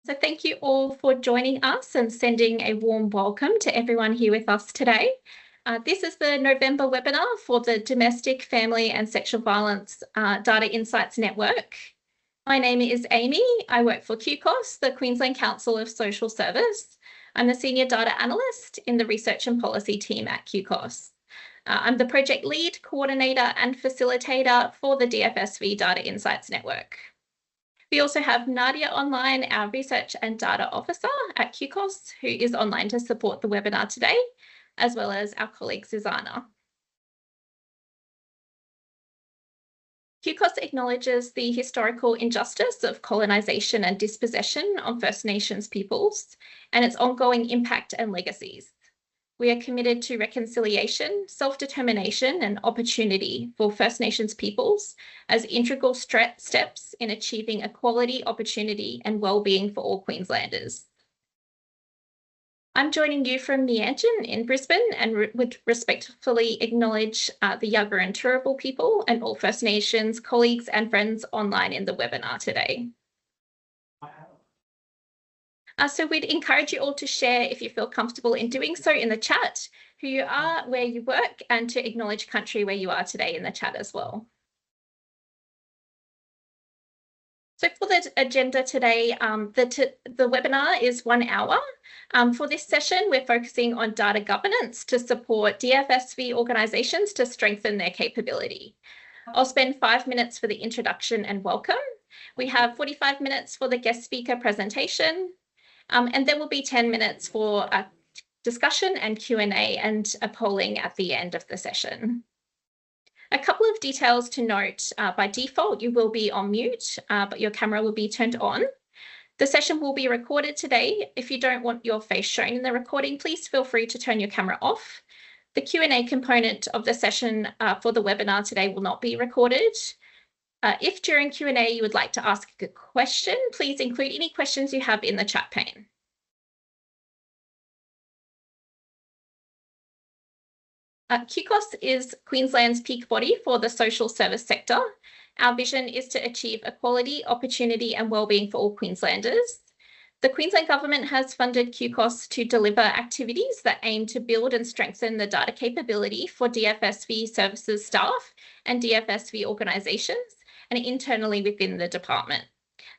So thank you all for joining us and sending a warm welcome to everyone here with us today. This is the November webinar for the Domestic, Family and Sexual Violence Data Insights Network. My name is Amy. I work for QCOSS, the Queensland Council of Social Service. I'm the Senior Data Analyst in the Research and Policy team at QCOSS. I'm the Project Lead, Coordinator and Facilitator for the DFSV Data Insights Network. We also have Nadia online, our Research and Data Officer at QCOSS, who is online to support the webinar today, as well as our colleague Susanna. QCOSS acknowledges the historical injustice of colonisation and dispossession of First Nations peoples and its ongoing impact and legacies. We are committed to reconciliation, self-determination and opportunity for First Nations peoples as integral steps in achieving equality, opportunity and well-being for all Queenslanders. I'm joining you from Meanjin in Brisbane and would respectfully acknowledge the Yagara and Turrbal people and all First Nations colleagues and friends online in the webinar today. So we'd encourage you all to share, if you feel comfortable in doing so, in the chat, who you are, where you work, and to acknowledge country where you are today in the chat as well. So for the agenda today, the webinar is 1 hour. For this session, we're focusing on data governance to support DFSV organisations to strengthen their capability. I'll spend 5 minutes for the introduction and welcome. We have 45 minutes for the guest speaker presentation. And there will be 10 minutes for a discussion and Q&A and a polling at the end of the session. A couple of details to note. By default, you will be on mute, but your camera will be turned on. The session will be recorded today. If you don't want your face shown in the recording, please feel free to turn your camera off. The Q&A component of the session for the webinar today will not be recorded. If during Q&A you would like to ask a question, please include any questions you have in the chat pane. QCOSS is Queensland's peak body for the social service sector. Our vision is to achieve equality, opportunity and wellbeing for all Queenslanders. The Queensland Government has funded QCOSS to deliver activities that aim to build and strengthen the data capability for DFSV services staff and DFSV organisations, and internally within the department.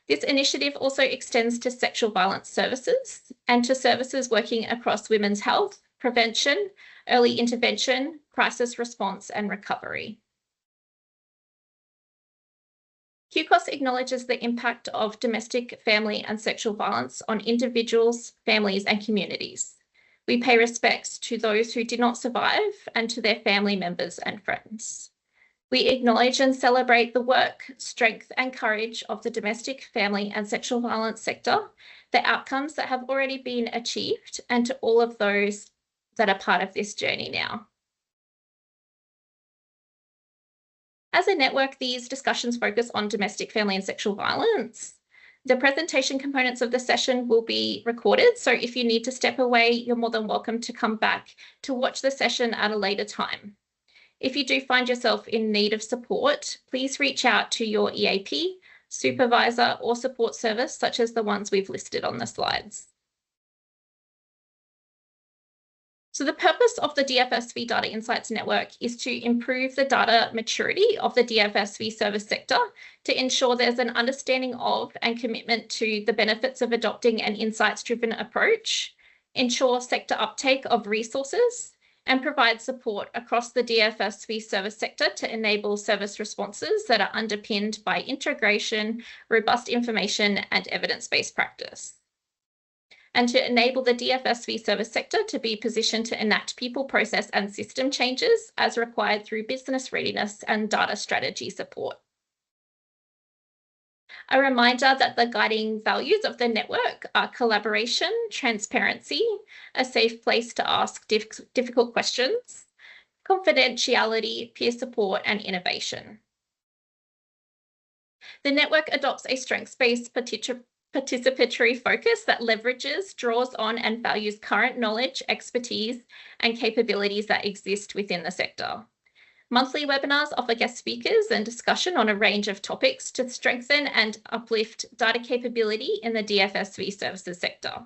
This initiative also extends to sexual violence services and to services working across women's health, prevention, early intervention, crisis response and recovery. QCOSS acknowledges the impact of domestic, family and sexual violence on individuals, families and communities. We pay respects to those who did not survive and to their family members and friends. We acknowledge and celebrate the work, strength and courage of the domestic, family and sexual violence sector, the outcomes that have already been achieved, and to all of those that are part of this journey now. As a network, these discussions focus on domestic, family and sexual violence. The presentation components of the session will be recorded, so if you need to step away, you're more than welcome to come back to watch the session at a later time. If you do find yourself in need of support, please reach out to your EAP, supervisor or support service, such as the ones we've listed on the slides. So the purpose of the DFSV Data Insights Network is to improve the data maturity of the DFSV service sector to ensure there's an understanding of and commitment to the benefits of adopting an insights-driven approach, ensure sector uptake of resources, and provide support across the DFSV service sector to enable service responses that are underpinned by integration, robust information, and evidence-based practice. And to enable the DFSV service sector to be positioned to enact people, process, and system changes as required through business readiness and data strategy support. A reminder that the guiding values of the network are collaboration, transparency, a safe place to ask difficult questions, confidentiality, peer support, and innovation. The network adopts a strengths-based participatory focus that leverages, draws on, and values current knowledge, expertise, and capabilities that exist within the sector. Monthly webinars offer guest speakers and discussion on a range of topics to strengthen and uplift data capability in the DFSV services sector.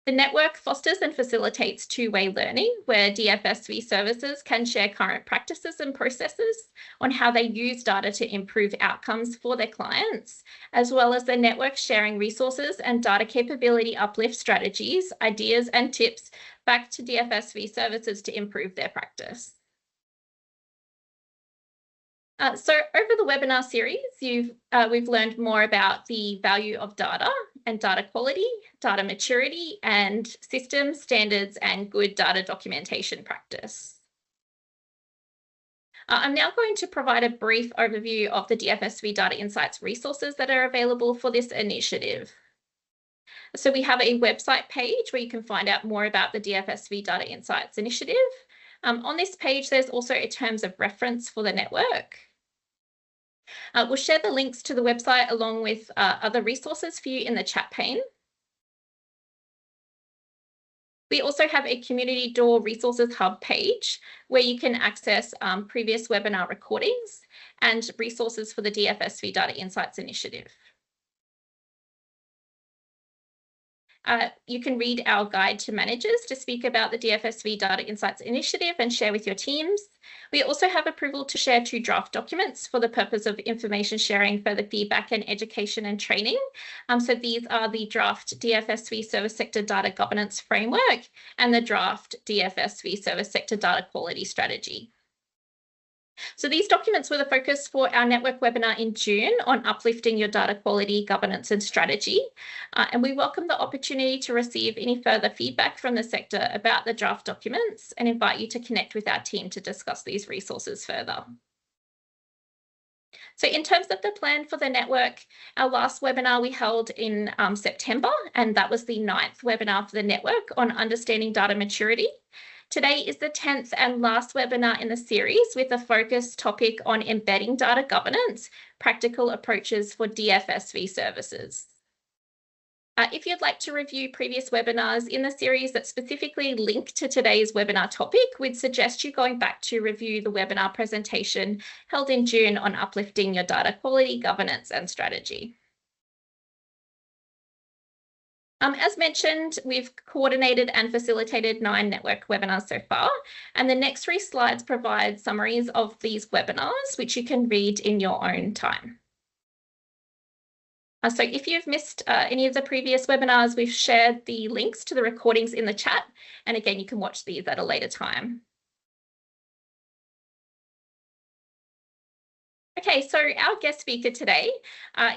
The network fosters and facilitates two-way learning, where DFSV services can share current practices and processes on how they use data to improve outcomes for their clients, as well as the network sharing resources and data capability uplift strategies, ideas, and tips back to DFSV services to improve their practice. So over the webinar series, we've learned more about the value of data and data quality, data maturity, and systems, standards, and good data documentation practice. I'm now going to provide a brief overview of the DFSV Data Insights resources that are available for this initiative. So we have a website page where you can find out more about the DFSV Data Insights initiative. On this page, there's also a terms of reference for the network. We'll share the links to the website along with other resources for you in the chat pane. We also have a Community Door Resources Hub page where you can access previous webinar recordings and resources for the DFSV Data Insights initiative. You can read our guide to managers to speak about the DFSV Data Insights initiative and share with your teams. We also have approval to share 2 draft documents for the purpose of information sharing, further feedback, and education and training. So these are the draft DFSV Service Sector Data Governance Framework and the draft DFSV Service Sector Data Quality Strategy. So these documents were the focus for our network webinar in June on uplifting your data quality, governance, and strategy. And we welcome the opportunity to receive any further feedback from the sector about the draft documents and invite you to connect with our team to discuss these resources further. So in terms of the plan for the network, our last webinar we held in September, and that was the 9th webinar for the network on understanding data maturity. Today is the 10th and last webinar in the series with a focus topic on embedding data governance, practical approaches for DFSV services. If you'd like to review previous webinars in the series that specifically link to today's webinar topic, we'd suggest you going back to review the webinar presentation held in June on uplifting your data quality, governance, and strategy. As mentioned, we've coordinated and facilitated 9 network webinars so far, and the next 3 slides provide summaries of these webinars, which you can read in your own time. So if you've missed any of the previous webinars, we've shared the links to the recordings in the chat, and again, you can watch these at a later time. Okay, so our guest speaker today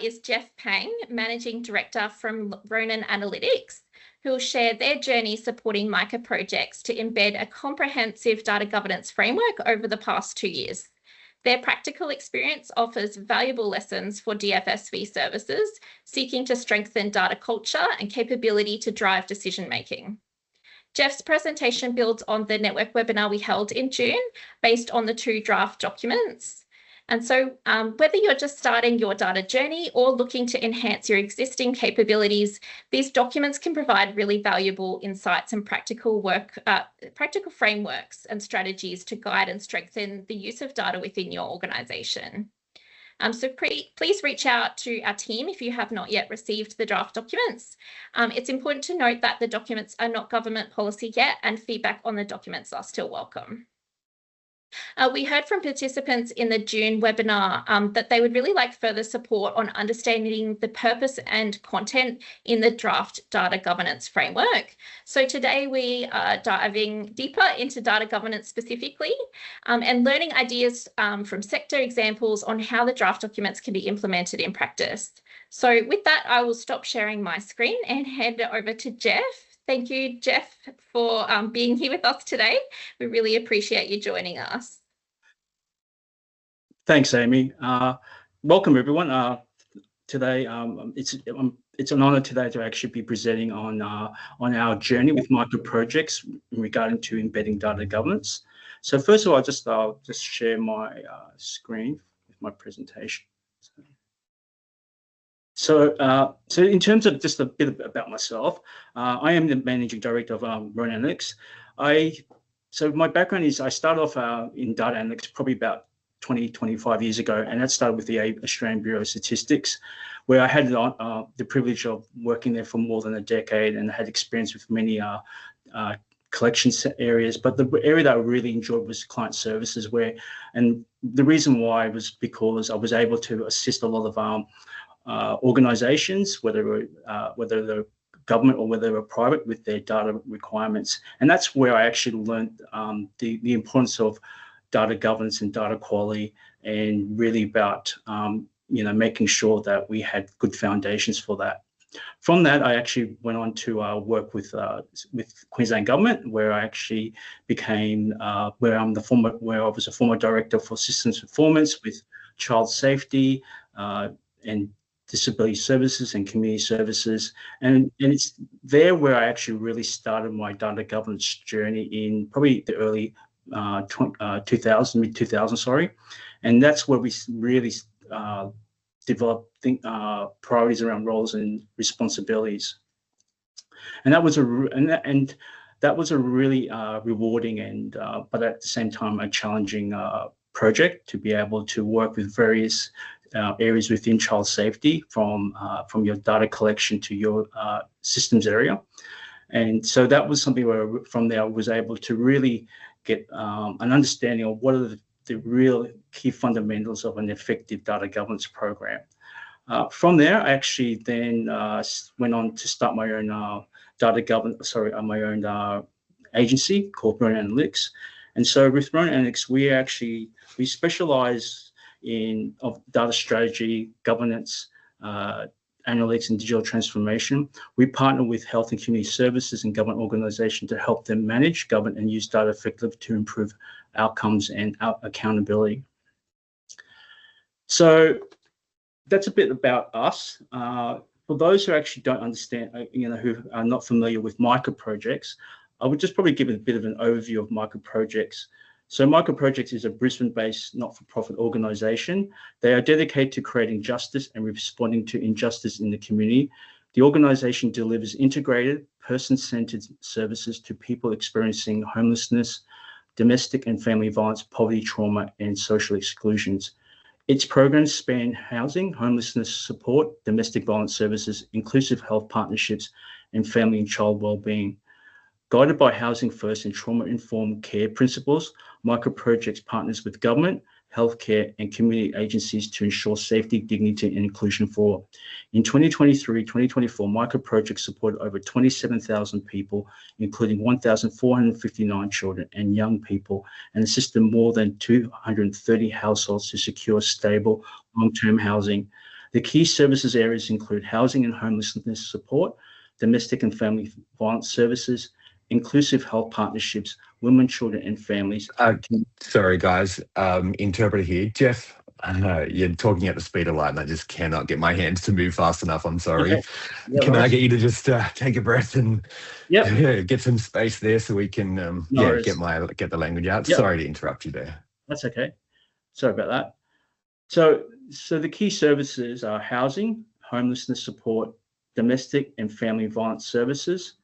is Jeff Pang, Managing Director from Ronan Analytics, who will share their journey supporting Micah Projects to embed a comprehensive data governance framework over the past 2 years. Their practical experience offers valuable lessons for DFSV services seeking to strengthen data culture and capability to drive decision-making. Jeff's presentation builds on the network webinar we held in June based on the 2 draft documents. And so whether you're just starting your data journey or looking to enhance your existing capabilities, these documents can provide really valuable insights and practical frameworks and strategies to guide and strengthen the use of data within your organization. So please reach out to our team if you have not yet received the draft documents. It's important to note that the documents are not government policy yet, and feedback on the documents are still welcome. We heard from participants in the June webinar that they would really like further support on understanding the purpose and content in the draft data governance framework. So today we are diving deeper into data governance specifically and learning ideas from sector examples on how the draft documents can be implemented in practice. So with that, I will stop sharing my screen and hand it over to Jeff. Thank you, Jeff, for being here with us today. We really appreciate you joining us. Thanks, Amy. Welcome, everyone. Today, it's an honor today to actually be presenting on our journey with Micah Projects regarding to embedding data governance. So first of all, I'll just share my screen with my presentation. So in terms of just a bit about myself, I am the Managing Director of Ronan Analytics. I So my background is I started off in data analytics probably about 25 years ago, and that started with the Australian Bureau of Statistics, where I had the privilege of working there for more than a decade and had experience with many collection areas. But the area that I really enjoyed was client services, and the reason why was because I was able to assist a lot of organizations, whether they're government or whether they're private, with their data requirements. And that's where I actually learned the importance of data governance and data quality, and really about making sure that we had good foundations for that. From that, I actually went on to work with Queensland Government, where I actually became where I was a former director for systems performance with child safety and disability services and community services, and it's there where I actually really started my data governance journey in probably the early 2000, mid 2000, sorry, and that's where we really developed priorities around roles and responsibilities, and that was a really rewarding and but at the same time a challenging project to be able to work with various areas within child safety, from your data collection to your systems area. And so that was something where from there I was able to really get an understanding of what are the real key fundamentals of an effective data governance program. From there, I actually then went on to start my own my own agency called Ronan Analytics. And so with Ronan Analytics, we specialize in data strategy, governance, analytics, and digital transformation. We partner with health and community services and government organizations to help them manage, govern, and use data effectively to improve outcomes and accountability. So that's a bit about us. For those who actually don't understand, who are not familiar with Micah Projects, I would just probably give a bit of an overview of Micah Projects. So Micah Projects is a Brisbane-based not-for-profit organisation. They are dedicated to creating justice and responding to injustice in the community. The organisation delivers integrated, person-centred services to people experiencing homelessness, domestic and family violence, poverty, trauma, and social exclusions. Its programs span housing, homelessness support, domestic violence services, inclusive health partnerships, and family and child wellbeing. Guided by housing first and trauma-informed care principles, Micah Projects partners with government, healthcare, and community agencies to ensure safety, dignity, and inclusion for all. In 2023-2024, Micah Projects supported over 27,000 people, including 1,459 children and young people, and assisted more than 230 households to secure stable, long-term housing. The key services areas include housing and homelessness support, domestic and family violence services, inclusive health partnerships, women, children, and families. Sorry, guys. Interpreter here. Jeff, you're talking at the speed of light, and I just cannot get my hands to move fast enough. I'm sorry. Okay. Yeah, can I get you to just take a breath and get some space there so we can get the language out? Yep. Sorry to interrupt you there. That's okay. Sorry about that. So the key services are housing, homelessness support, domestic and family violence services,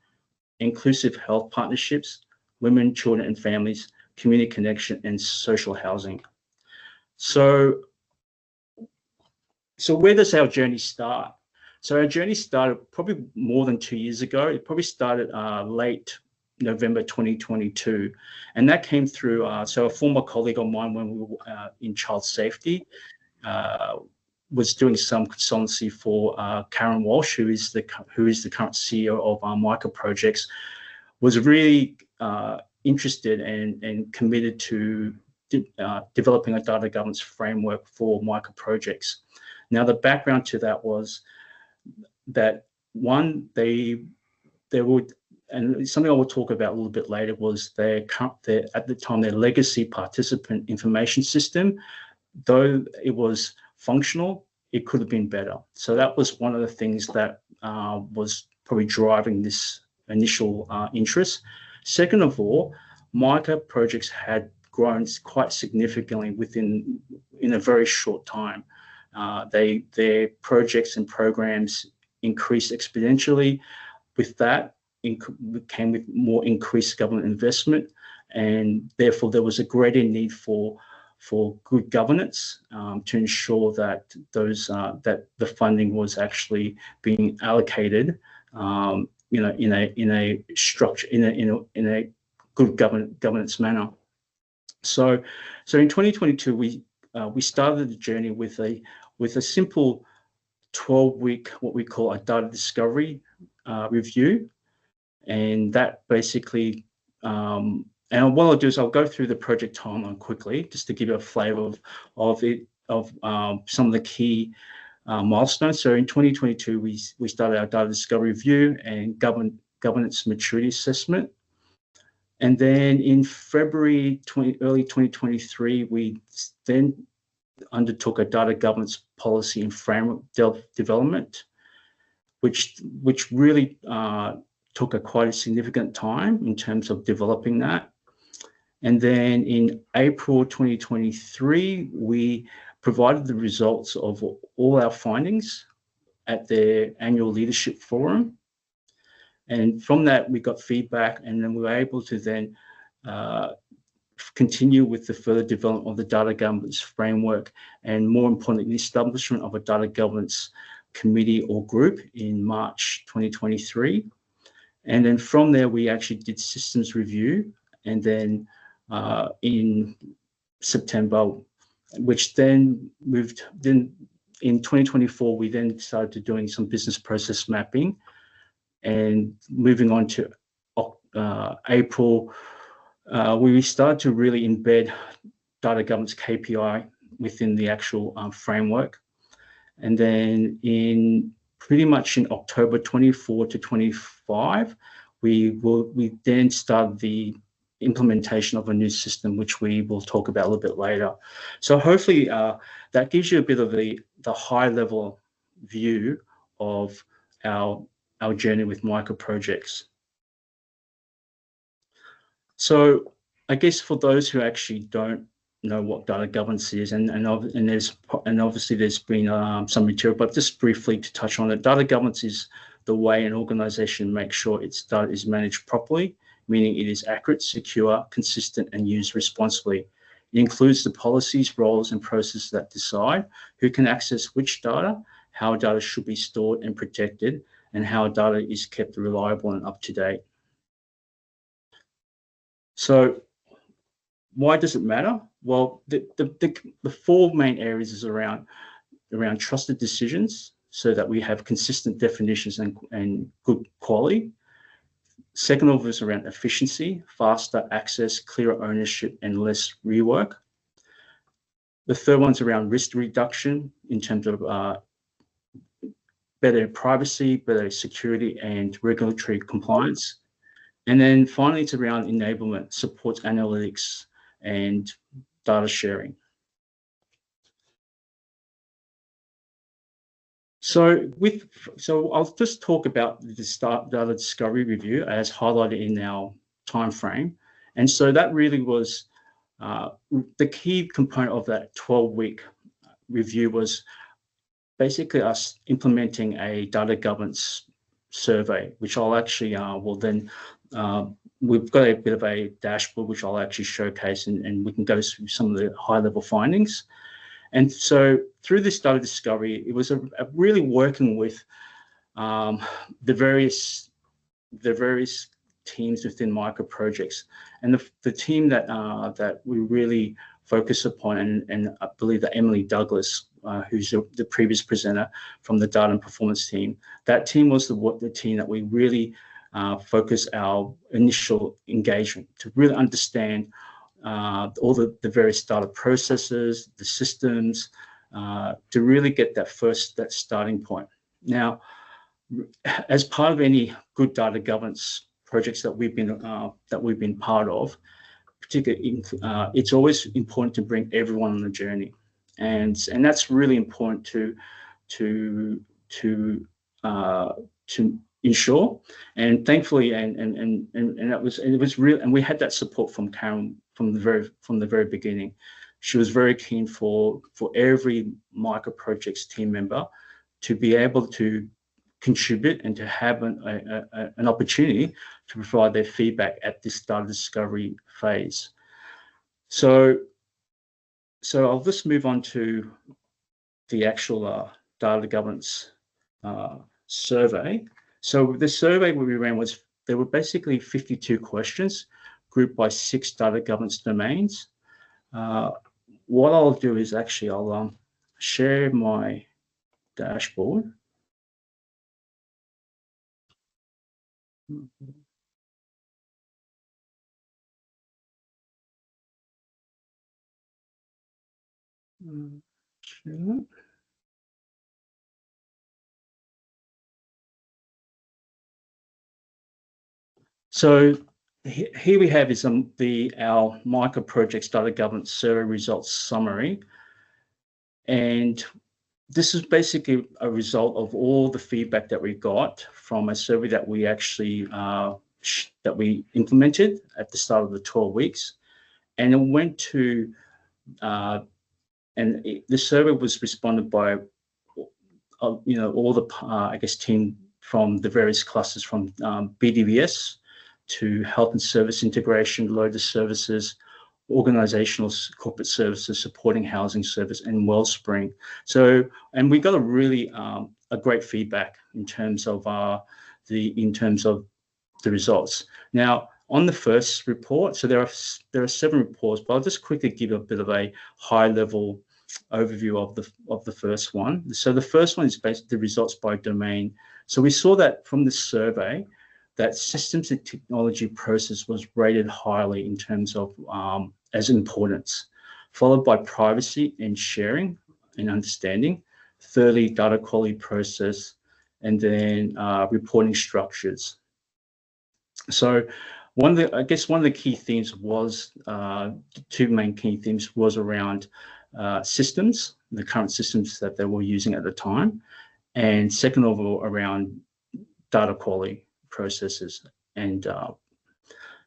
inclusive health partnerships, women, children, and families, community connection, and social housing. So where does our journey start? So our journey started probably more than 2 years ago. It probably started late November 2022, and that came through. So a former colleague of mine, when we were in child safety, was doing some consultancy for Karen Walsh, who is the current CEO of Micah Projects, was really interested and committed to developing a data governance framework for Micah Projects. Now, the background to that was that one, they would, and something I will talk about a little bit later, was at the time their legacy participant information system, though it was functional, it could have been better. So that was one of the things that was probably driving this initial interest. Second of all, Micah Projects had grown quite significantly in a very short time. Their projects and programs increased exponentially. With that, came with more increased government investment, and therefore there was a greater need for good governance to ensure that that the funding was actually being allocated, in a structure, in a good governance manner. So in 2022 we started the journey with a simple 12-week, what we call a data discovery review, and that basically, and what I'll do is I'll go through the project timeline quickly just to give you a flavour of some of the key milestones. So in 2022 we started our data discovery review and governance maturity assessment, and then in February early 2023 we then undertook a data governance policy and framework development, which really took quite a significant time in terms of developing that. And then in April 2023, we provided the results of all our findings at their annual leadership forum. And from that, we got feedback, and then we were able to then continue with the further development of the data governance framework, and more importantly, the establishment of a data governance committee or group in March 2023. And then from there, we actually did systems review, and then in September, which then moved, then in 2024, we then started doing some business process mapping, and moving on to April, we started to really embed data governance KPI within the actual framework. And then in pretty much in October 24 to 25, we then started the implementation of a new system, which we will talk about a little bit later. So hopefully that gives you a bit of the high level view of our journey with Micah Projects. So I guess for those who actually don't know what data governance is, and obviously there's been some material, but just briefly to touch on it, data governance is the way an organization makes sure its data is managed properly, meaning it is accurate, secure, consistent, and used responsibly. It includes the policies, roles, and processes that decide who can access which data, how data should be stored and protected, and how data is kept reliable and up to date. So why does it matter? Well, the four main areas is around trusted decisions, so that we have consistent definitions and good quality. Second of is around efficiency, faster access, clearer ownership, and less rework. The third one's around risk reduction in terms of better privacy, better security, and regulatory compliance. And then finally, it's around enablement, supports analytics and data sharing. So I'll just talk about the data discovery review as highlighted in our time frame. And so that really was the key component of that 12-week review was basically us implementing a data governance survey, which I'll actually will then, we've got a bit of a dashboard which I'll actually showcase, and we can go through some of the high-level findings. And so through this data discovery, it was a really working with the various teams within Micah Projects, and the team that we really focus upon, and I believe that Emily Douglas, who's the previous presenter from the data and performance team, that team was the team that we really focus our initial engagement to really understand all the various data processes, the systems, to really get that starting point. Now, as part of any good data governance projects that we've been part of, particularly, it's always important to bring everyone on the journey, and that's really important to ensure. And thankfully, and it was real, and we had that support from Karen from the very beginning. She was very keen for every Micah Projects team member to be able to contribute and to have an opportunity to provide their feedback at this data discovery phase. So I'll just move on to the actual data governance survey. So the survey we ran there were basically 52 questions grouped by 6 data governance domains. What I'll do is actually I'll share my dashboard. So here we have is our Micah Projects Data Governance Survey Results Summary. And this is basically a result of all the feedback that we got from a survey that we actually that we implemented at the start of the 12 weeks. And it went to, the survey was responded by, all the, I guess, team from the various clusters from BDVS to health and service integration, loader services, organizational corporate services, supporting housing service, and Wellspring. So, and we got a really a great feedback in terms of the results. Now, on the first report, so there are 7 reports, but I'll just quickly give a bit of a high-level overview of the first one. So the first one is basically the results by domain. So we saw that from the survey that systems and technology process was rated highly in terms of as importance, followed by privacy and sharing and understanding, thirdly, data quality process, and then reporting structures. So one of the key themes was, 2 main key themes was around systems, the current systems that they were using at the time, and second of all, around data quality processes. And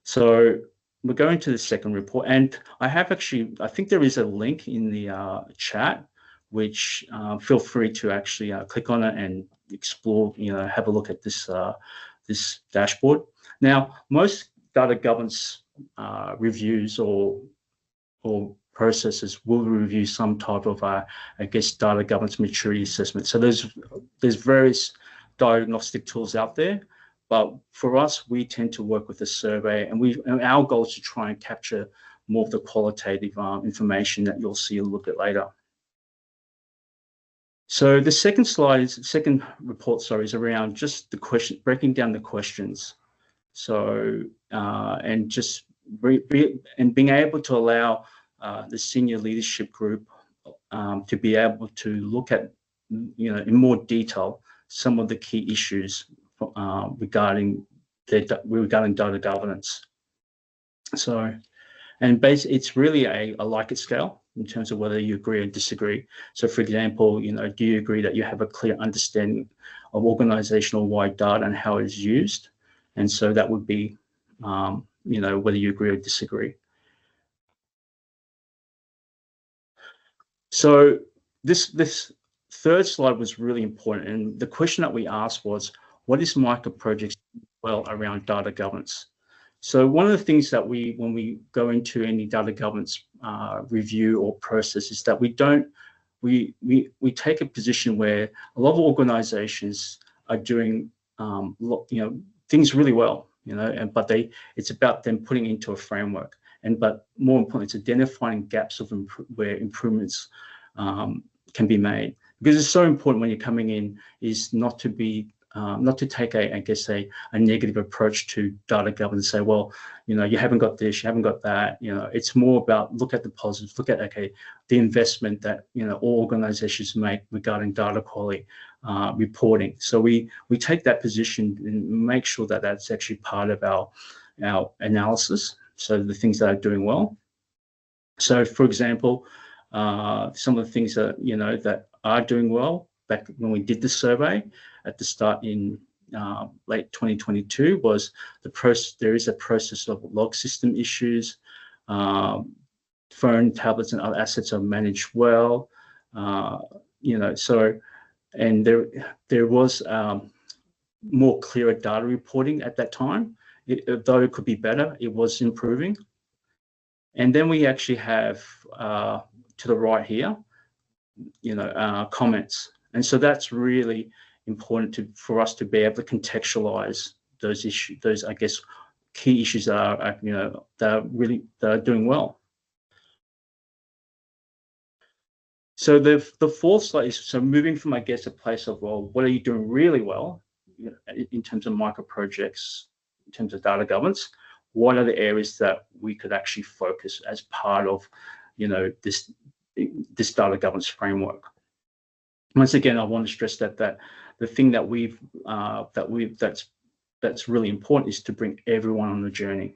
so we're going to the second report, and I think there is a link in the chat, which feel free to actually click on it and explore, have a look at this this dashboard. Now, most data governance reviews or processes will review some type of, I guess, data governance maturity assessment. So there's various diagnostic tools out there, but for us, we tend to work with a survey, and our goal is to try and capture more of the qualitative information that you'll see a little bit later. So the second report, is around just the question, breaking down the questions. So and just being able to allow the senior leadership group to be able to look at, in more detail some of the key issues regarding data governance. So, and it's really a Likert scale in terms of whether you agree or disagree. So, for example, do you agree that you have a clear understanding of organizational-wide data and how it is used? And so that would be, whether you agree or disagree. So this third slide was really important, and the question that we asked was, what is Micah Projects well around data governance? So one of the things that when we go into any data governance review or process, is that we take a position where a lot of organizations are doing things really well, but it's about them putting into a framework, but more importantly, it's identifying gaps of where improvements can be made, because it's so important when you're coming in is not to take a negative approach to data governance. Say, well, you haven't got this, you haven't got that. It's more about look at the positives, look at the investment that all organizations make regarding data quality reporting. So we take that position and make sure that that's actually part of our analysis. So the things that are doing well. So, for example, some of the things that that are doing well, back when we did the survey at the start in late 2022, was there is a process of log system issues, phone, tablets, and other assets are managed well. So, and there was more clearer data reporting at that time. Though it could be better, it was improving. And then we actually have to the right here, comments. And so that's really important for us to be able to contextualize those issues, those, I guess, key issues that are, that are doing well. So the fourth slide is, so moving from, I guess, a place of, well, what are you doing really well in terms of micro projects, in terms of data governance? What are the areas that we could actually focus as part of, this data governance framework? Once again, I want to stress that the thing that that's really important is to bring everyone on the journey,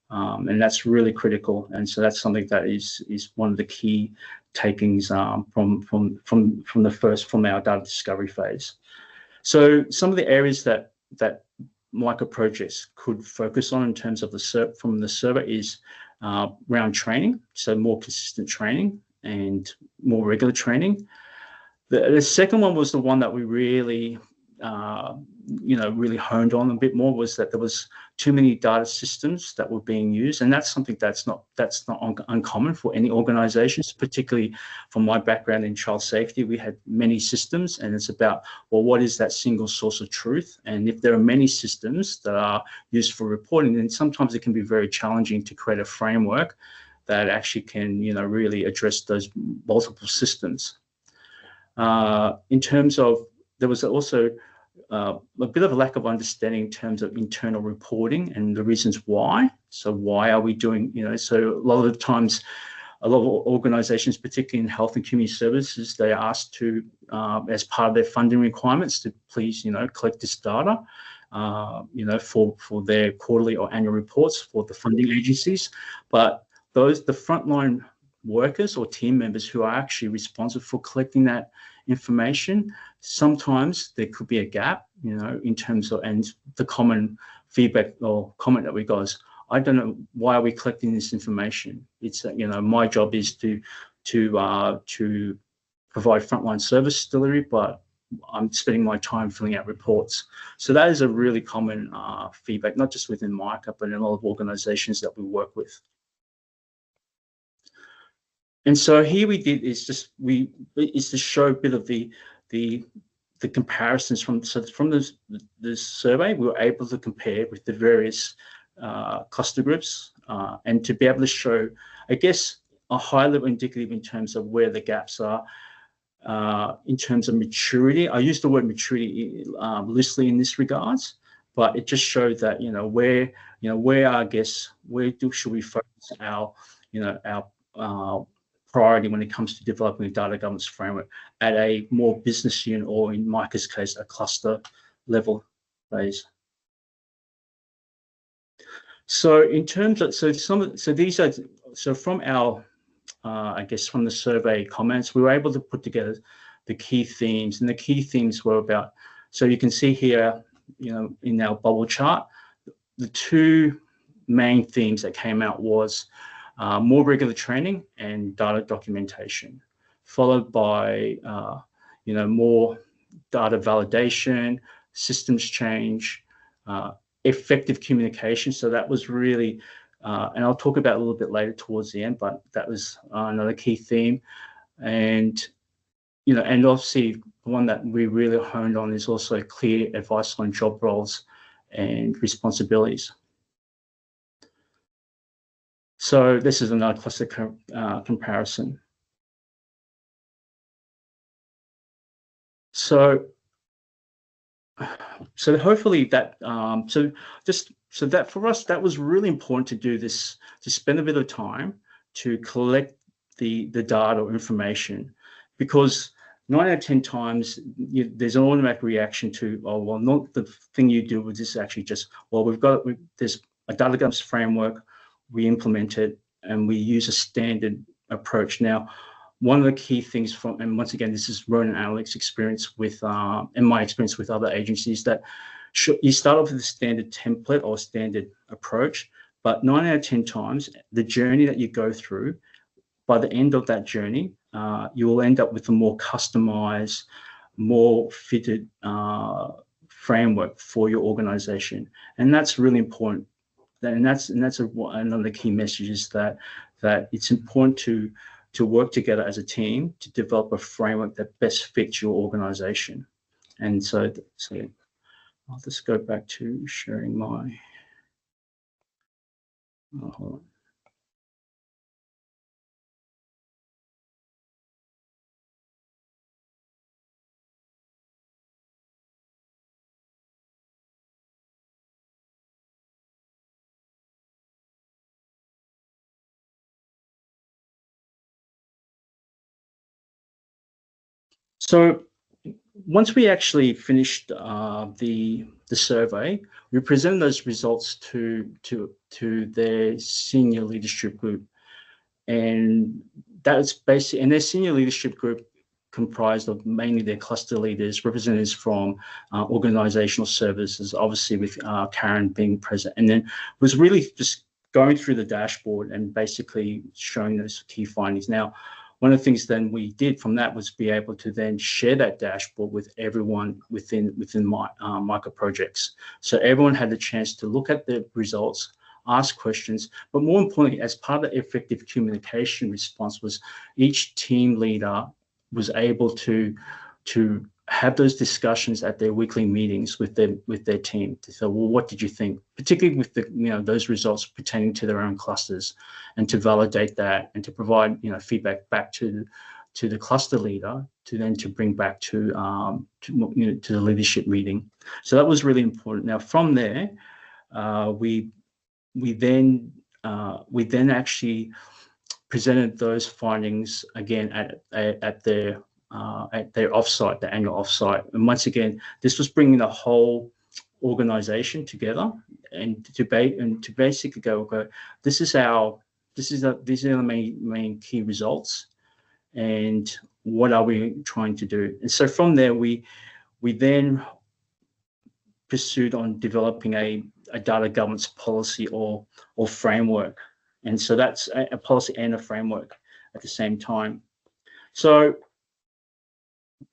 and that's really critical. And so that's something that is one of the key takings from our data discovery phase. So some of the areas that micro projects could focus on in terms of from the server is around training, so more consistent training and more regular training. The second one was the one that we really, really honed on a bit more, was that there was too many data systems that were being used, and that's something that's not uncommon for any organizations, particularly from my background in child safety. We had many systems, and it's about, well, what is that single source of truth? And if there are many systems that are used for reporting, then sometimes it can be very challenging to create a framework that actually can, really address those multiple systems. In terms of, there was also a bit of a lack of understanding in terms of internal reporting and the reasons why. So why are we doing, so a lot of the times, a lot of organizations, particularly in health and community services, they are asked to, as part of their funding requirements, to please, collect this data, for their quarterly or annual reports for the funding agencies. But the frontline workers or team members who are actually responsible for collecting that information, sometimes there could be a gap, in terms of, and the common feedback or comment that we got is, I don't know, why are we collecting this information? It's, my job is to provide frontline service delivery, but I'm spending my time filling out reports. So that is a really common feedback, not just within Micah, but in a lot of organizations that we work with. And so here we did is to show a bit of the comparisons from the survey. We were able to compare with the various cluster groups, and to be able to show, I guess, a high level indicative in terms of where the gaps are in terms of maturity. I use the word maturity loosely in this regards, but it just showed that where I guess should we focus our priority when it comes to developing a data governance framework at a more business unit, or in Micah's case, a cluster level phase. So in terms of, from our, I guess from the survey comments, we were able to put together the key themes, and the key themes were about, so you can see here, in our bubble chart, the two main themes that came out was more regular training and data documentation, followed by more data validation, systems change, effective communication. So that was really, and I'll talk about a little bit later towards the end, but that was another key theme. And and obviously the one that we really honed on is also clear advice on job roles and responsibilities. So this is another cluster comparison. So hopefully that, so that for us, that was really important to do this, to spend a bit of time to collect the data or information, because 9 out of 10 times there's an automatic reaction to, oh, well, not the thing you do with this actually just, well, there's a data governance framework, we implement it, and we use a standard approach. Now, one of the key things and once again, this is Ronan Analytics experience with, and my experience with other agencies, that you start off with a standard template or standard approach, but 9 out of 10 times, the journey that you go through, by the end of that journey, you will end up with a more customized, more fitted framework for your organization. And that's really important. And that's another key message is that it's important to work together as a team to develop a framework that best fits your organization. And so I'll just go back to sharing my, hold on. So once we actually finished the survey, we presented those results to their senior leadership group, and that's basically, and their senior leadership group comprised of mainly their cluster leaders, representatives from organizational services, obviously with Karen being present, and then was really just going through the dashboard and basically showing those key findings. Now, one of the things then we did from that was be able to then share that dashboard with everyone within Micah Projects. So everyone had the chance to look at the results, ask questions, but more importantly, as part of the effective communication response was each team leader was able to have those discussions at their weekly meetings with their team to say, well, what did you think, particularly with the those results pertaining to their own clusters, and to validate that and to provide feedback back to the cluster leader to bring back to the leadership meeting. So that was really important. Now from there, we then actually presented those findings again at their offsite, the annual offsite. And once again, this was bringing the whole organization together and to basically go, these are the main key results, and what are we trying to do? And so from there, we then pursued on developing a data governance policy or framework. And so that's a policy and a framework at the same time. So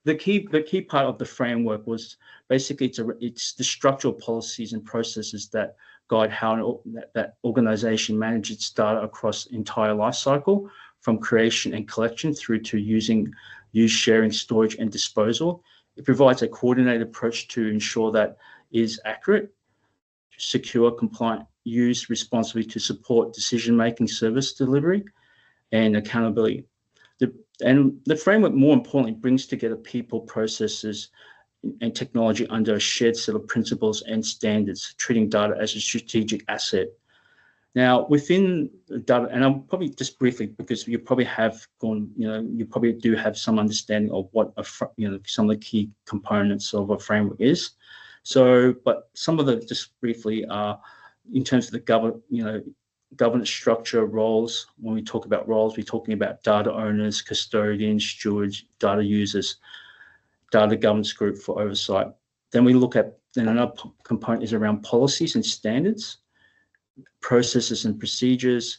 the key part of the framework was basically it's the structural policies and processes that guide how that organization manages its data across the entire life cycle, from creation and collection through to use, sharing, storage, and disposal. It provides a coordinated approach to ensure that it is accurate, secure, compliant, used responsibly to support decision-making, service delivery, and accountability. And the framework, more importantly, brings together people, processes, and technology under a shared set of principles and standards, treating data as a strategic asset. Now, within the data, and I'll probably just briefly, because you probably have gone, you probably do have some understanding of what some of the key components of a framework is. So, but some of the, just briefly, are in terms of the governance structure, roles. When we talk about roles, we're talking about data owners, custodians, stewards, data users, data governance group for oversight. Then we look at, then another component is around policies and standards, processes and procedures.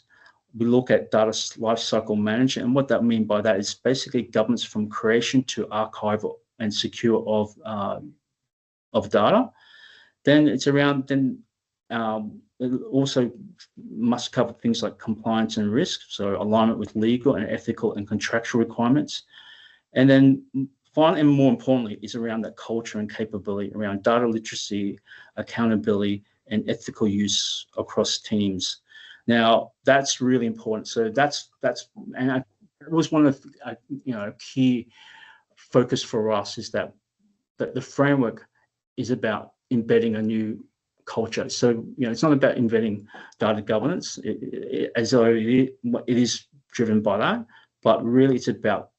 We look at data lifecycle management, and what that means by that is basically governance from creation to archival and secure of data. Then it's around, it also must cover things like compliance and risk, so alignment with legal and ethical and contractual requirements. And then finally, and more importantly, is around that culture and capability around data literacy, accountability, and ethical use across teams. Now, that's really important. So it was one of the key focus for us, is that the framework is about embedding a new culture. So it's not about inventing data governance, as though it is driven by that, but really it's about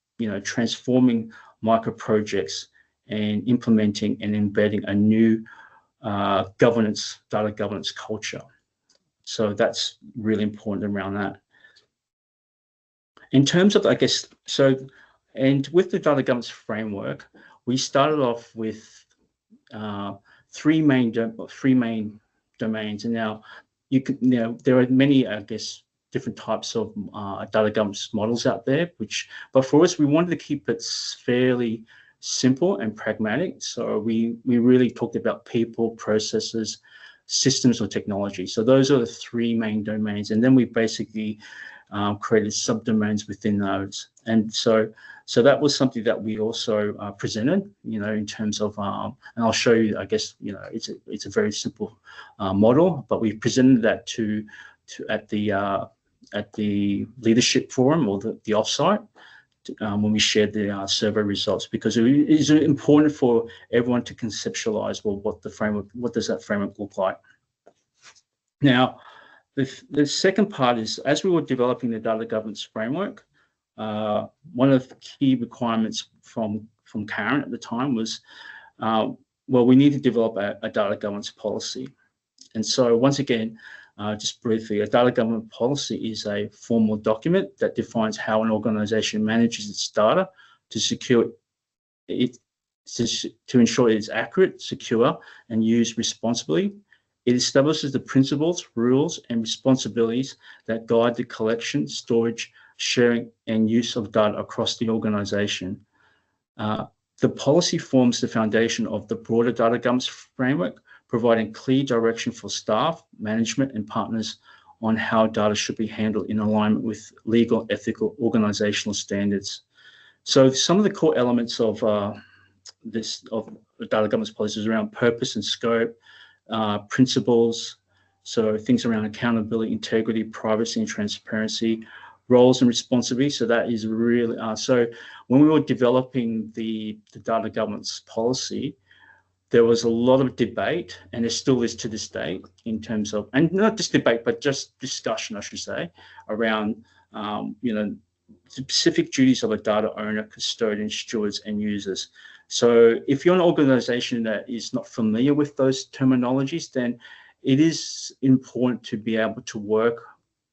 transforming Micah Projects and implementing and embedding a new data governance culture. So that's really important around that. In terms of, and with the data governance framework, we started off with three main domains, and now there are many, different types of data governance models out there. But for us, we wanted to keep it fairly simple and pragmatic. So we really talked about people, processes, systems, or technology. So those are the three main domains, and then we basically created subdomains within those. And so that was something that we also presented, in terms of, and I'll show you. I guess it's a very simple model, but we presented that to at the leadership forum, or the offsite, when we shared the survey results, because it is important for everyone to conceptualize, well, what does that framework look like? Now, the second part is, as we were developing the data governance framework, one of the key requirements from Karen at the time was, well, we need to develop a data governance policy. And so once again, just briefly, a data governance policy is a formal document that defines how an organization manages its data to secure it, to ensure it is accurate, secure, and used responsibly. It establishes the principles, rules, and responsibilities that guide the collection, storage, sharing, and use of data across the organization. The policy forms the foundation of the broader data governance framework, providing clear direction for staff, management, and partners on how data should be handled in alignment with legal, ethical, organizational standards. So some of the core elements of the data governance policy is around purpose and scope, principles, so things around accountability, integrity, privacy, and transparency, roles and responsibilities. So that is really, so when we were developing the data governance policy, there was a lot of debate, and there still is to this day, in terms of, and not just debate, but just discussion, I should say, around, specific duties of a data owner, custodian, stewards, and users. So if you're an organization that is not familiar with those terminologies, then it is important to be able to work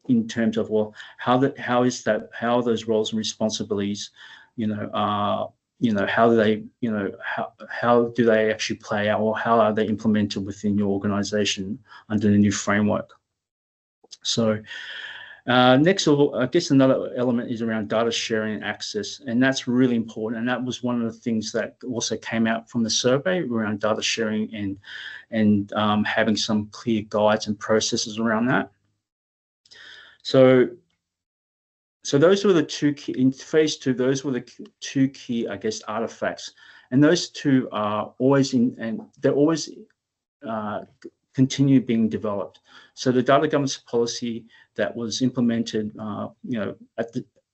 in terms of, well, how are those roles and responsibilities, how do they actually play out, or how are they implemented within your organization under the new framework? So next of all, I guess another element is around data sharing and access, and that's really important. And that was one of the things that also came out from the survey around data sharing and having some clear guides and processes around that. So those were the two key, in phase two, those were the two key, I guess, artifacts. And those two are always they're always continue being developed. So the data governance policy that was implemented, a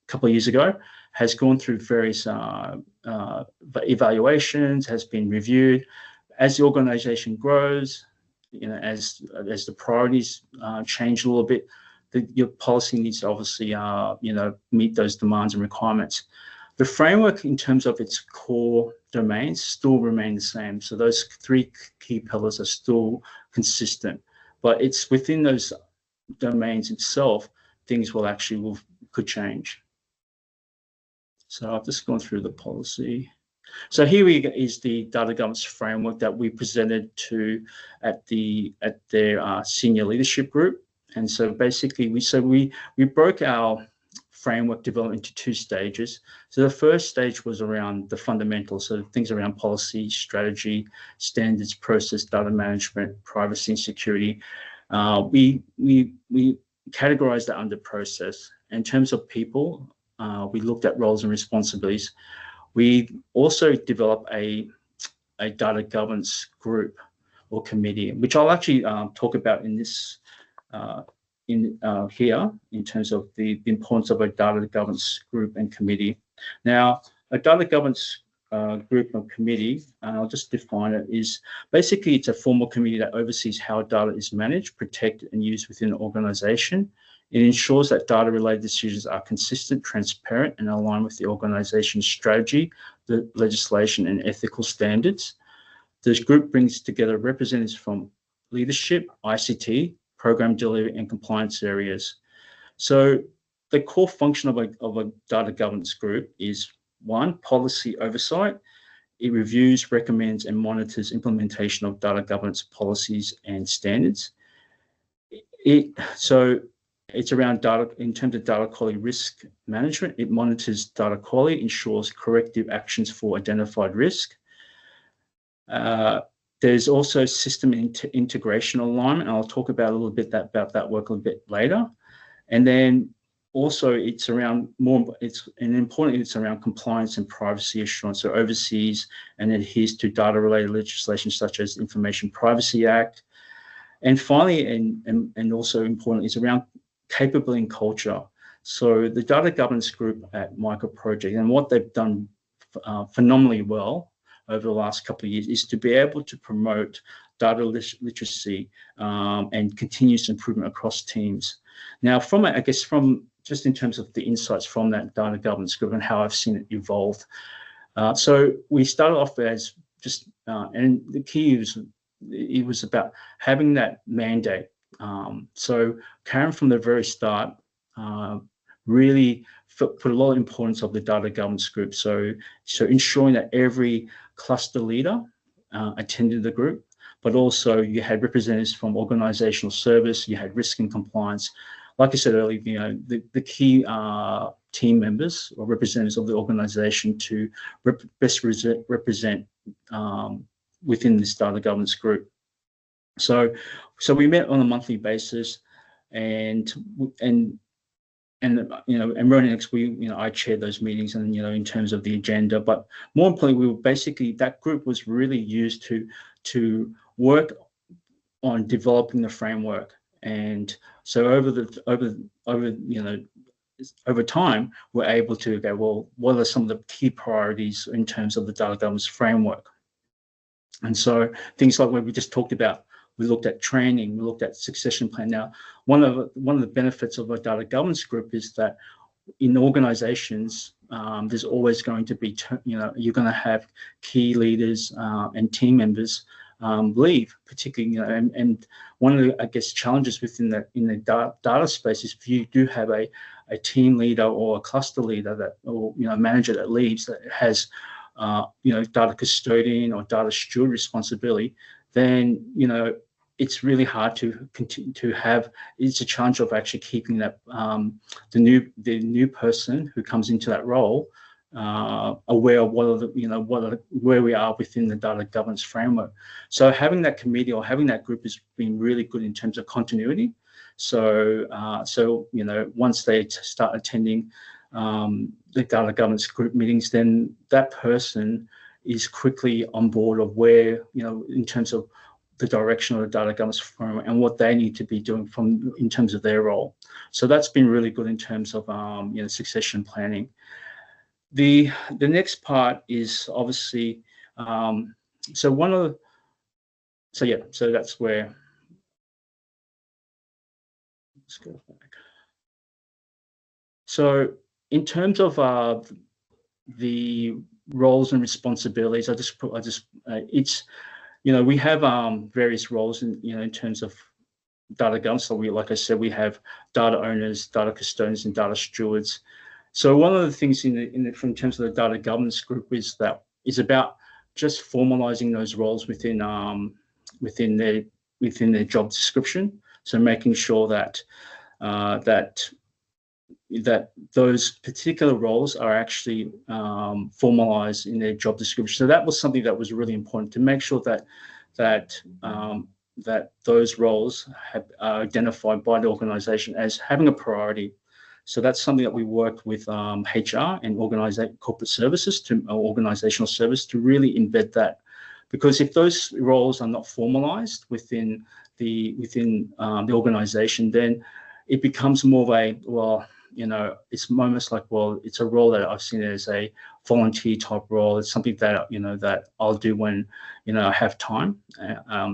couple of years ago, has gone through various evaluations, has been reviewed. As the organization grows, as the priorities change a little bit, your policy needs to obviously, meet those demands and requirements. The framework, in terms of its core domains, still remain the same. So those three key pillars are still consistent, but it's within those domains itself, things could change. So I've just gone through the policy. So here is the data governance framework that we presented at their senior leadership group. And so basically, we broke our framework development into two stages. So the first stage was around the fundamentals, so things around policy, strategy, standards, process, data management, privacy, and security. We categorized that under process. In terms of people, we looked at roles and responsibilities. We also developed a data governance group or committee, which I'll actually talk about in this here, in terms of the importance of a data governance group and committee. Now, a data governance group or committee, and I'll just define it, is basically it's a formal committee that oversees how data is managed, protected, and used within an organization. It ensures that data-related decisions are consistent, transparent, and aligned with the organization's strategy, the legislation, and ethical standards. This group brings together representatives from leadership, ICT, program delivery, and compliance areas. So the core function of a data governance group is, one, policy oversight. It reviews, recommends, and monitors implementation of data governance policies and standards. it's around data in terms of data quality risk management. It monitors data quality, ensures corrective actions for identified risk. There's also system integration alignment, and I'll talk about a little bit about that work a little bit later. And then also it's around it's around compliance and privacy assurance. So oversees and adheres to data-related legislation such as Information Privacy Act. And finally, and also important, is around capability and culture. So the data governance group at Micah Projects, and what they've done phenomenally well over the last couple of years, is to be able to promote data literacy and continuous improvement across teams. Now, from just in terms of the insights from that data governance group and how I've seen it evolve. So we started off as just, and the key was about having that mandate. So Karen, from the very start, really put a lot of importance of the data governance group. So ensuring that every cluster leader attended the group, but also you had representatives from organizational service, you had risk and compliance. Like I said earlier, the key team members or representatives of the organization to best represent within this data governance group. So we met on a monthly basis, and Ronan Analytics, I chaired those meetings, and in terms of the agenda, but more importantly, that group was really used to work on developing the framework. And so over time, we're able to go, well, what are some of the key priorities in terms of the data governance framework? And so things like what we just talked about, we looked at training, we looked at succession plan. Now, one of the benefits of a data governance group is that in organizations, there's always going to be, you're going to have key leaders and team members leave, particularly, and one of the, challenges within the data space is if you do have a team leader or a cluster leader or manager that leaves, that has data custodian or data steward responsibility, then it's really hard to continue to have. It's a challenge of actually keeping that the new person who comes into that role aware of where we are within the data governance framework. So having that committee or having that group has been really good in terms of continuity. So once they start attending the data governance group meetings, then that person is quickly on board of where, in terms of the direction of the data governance framework and what they need to be doing in terms of their role. So that's been really good in terms of succession planning. The next part is obviously so that's where. Let's go back. So in terms of the roles and responsibilities, we have various roles in terms of data governance. So like I said, we have data owners, data custodians, and data stewards. So one of the things in terms of the data governance group is about just formalizing those roles within their job description. So making sure that those particular roles are actually formalized in their job description. So that was something that was really important, to make sure that those roles are identified by the organization as having a priority. So that's something that we worked with HR and corporate services organizational service to really embed that, because if those roles are not formalized within the organization, then it becomes more of a, it's almost like, it's a role that I've seen as a volunteer type role. It's something that, that I'll do when, I have time.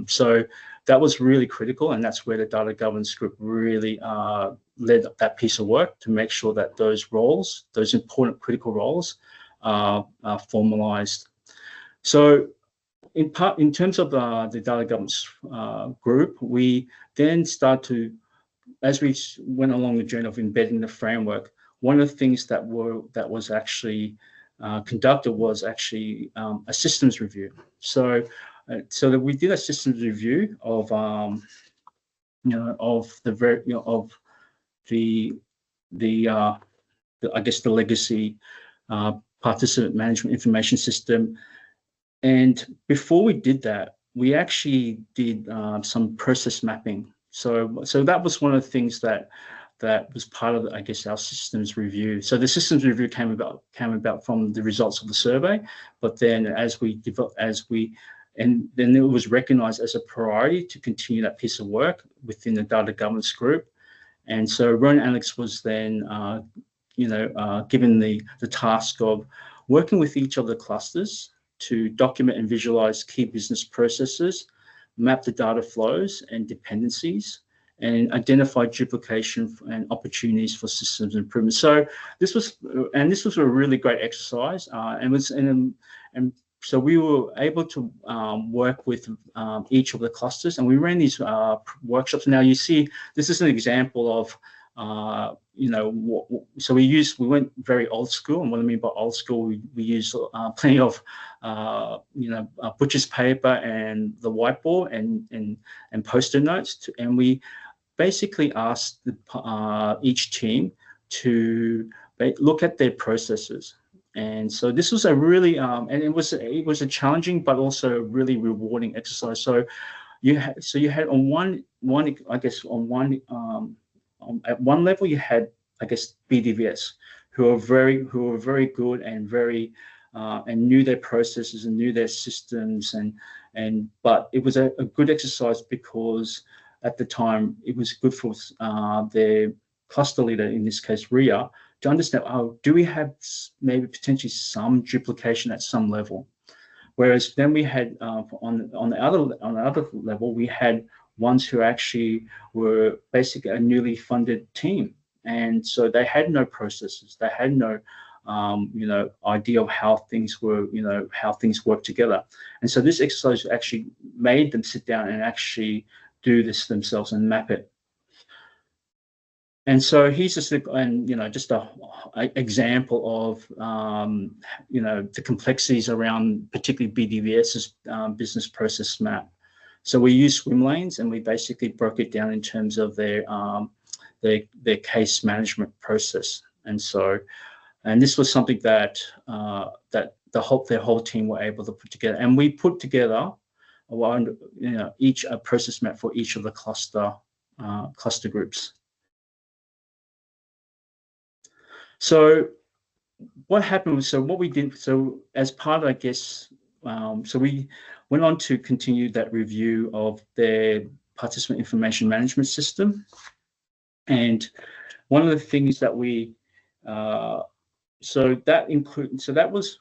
So that was really critical. And that's where the data governance group really led that piece of work, to make sure that those roles, those important critical roles are formalized. So in terms of the data governance group, we then start to, as we went along the journey of embedding the framework, one of the things that was actually conducted was actually a systems review. So that we did a systems review of I guess the legacy participant management information system. And before we did that, we actually did some process mapping. So that was one of the things that was part of, I guess, our systems review. So the systems review came about from the results of the survey, but then and then it was recognized as a priority to continue that piece of work within the data governance group. And so Ronan Analytics was then, given the task of working with each of the clusters to document and visualize key business processes, map the data flows and dependencies, and identify duplication and opportunities for systems improvement. So this was a really great exercise, and so we were able to work with each of the clusters, and we ran these workshops. Now you see, this is an example of so we went very old school, and what I mean by old school, we used plenty of butcher's paper and the whiteboard and post-it notes, and we basically asked each team to look at their processes. And so this was a really and it was a challenging but also really rewarding exercise. So you had on one I guess on one at one level you had, I guess, BDVS who are very good and very and knew their processes and knew their systems, but it was a good exercise because at the time it was good for their cluster leader, in this case Ria, to understand, do we have maybe potentially some duplication at some level? Whereas then we had on the other level, we had ones who actually were basically a newly funded team, and so they had no processes, they had no idea of how things were, how things work together. And so this exercise actually made them sit down and actually do this themselves and map it. And so here's just just a example of the complexities around particularly BDVS's business process map. So we use swim lanes, and we basically broke it down in terms of their case management process. And this was something that their whole team were able to put together. And we put together each process map for each of the cluster groups. So what happened was, what we did, as part of, I guess, so we went on to continue that review of their participant information management system. And one of the things that we, that was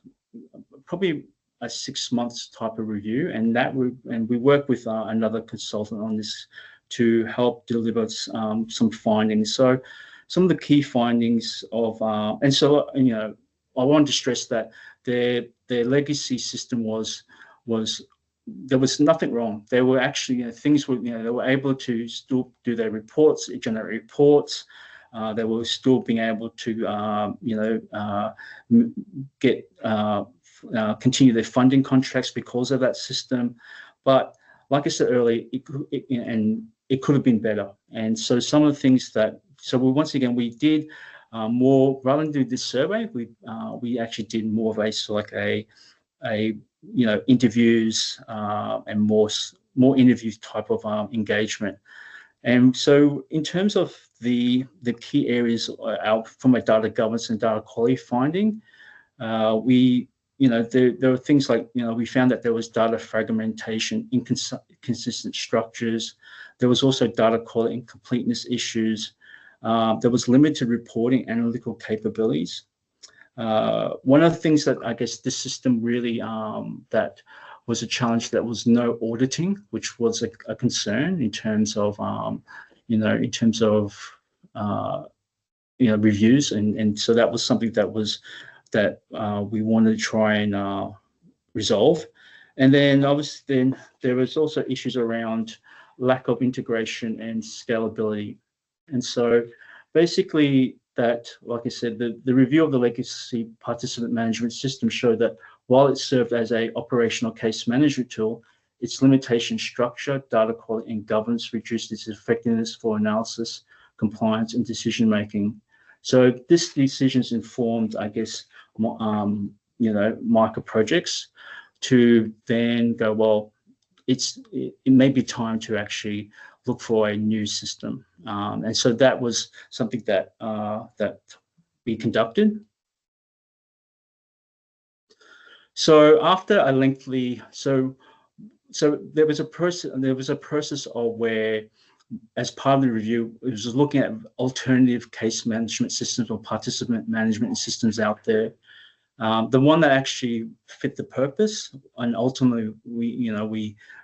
probably a 6 months type of review, and we worked with another consultant on this to help deliver some findings. So some of the key findings of, I wanted to stress that their legacy system was there was nothing wrong. There were actually things were, they were able to still do their reports, generate reports. They were still being able to continue their funding contracts because of that system. But like I said earlier, it could have been better. And so some of the things we did more, rather than do this survey, we actually did more of a interviews and more interviews type of engagement. And so in terms of the key areas from a data governance and data quality finding, there were things like, we found that there was data fragmentation, inconsistent structures. There was also data quality and completeness issues. There was limited reporting analytical capabilities. One of the things that I guess this system really that was a challenge, that was no auditing, which was a concern in terms of reviews, and so that was something that we wanted to try and resolve. And then obviously there was also issues around lack of integration and scalability. And so basically that, like I said, the review of the legacy participant management system showed that while it served as an operational case management tool, its limitation structure, data quality and governance reduced its effectiveness for analysis, compliance, and decision making. So this decision's informed, I guess, Micah Projects to then go, well, it may be time to actually look for a new system, and so that was something that we conducted. So after a lengthy, so there was a process of where, as part of the review, it was looking at alternative case management systems or participant management systems out there. The one that actually fit the purpose, and ultimately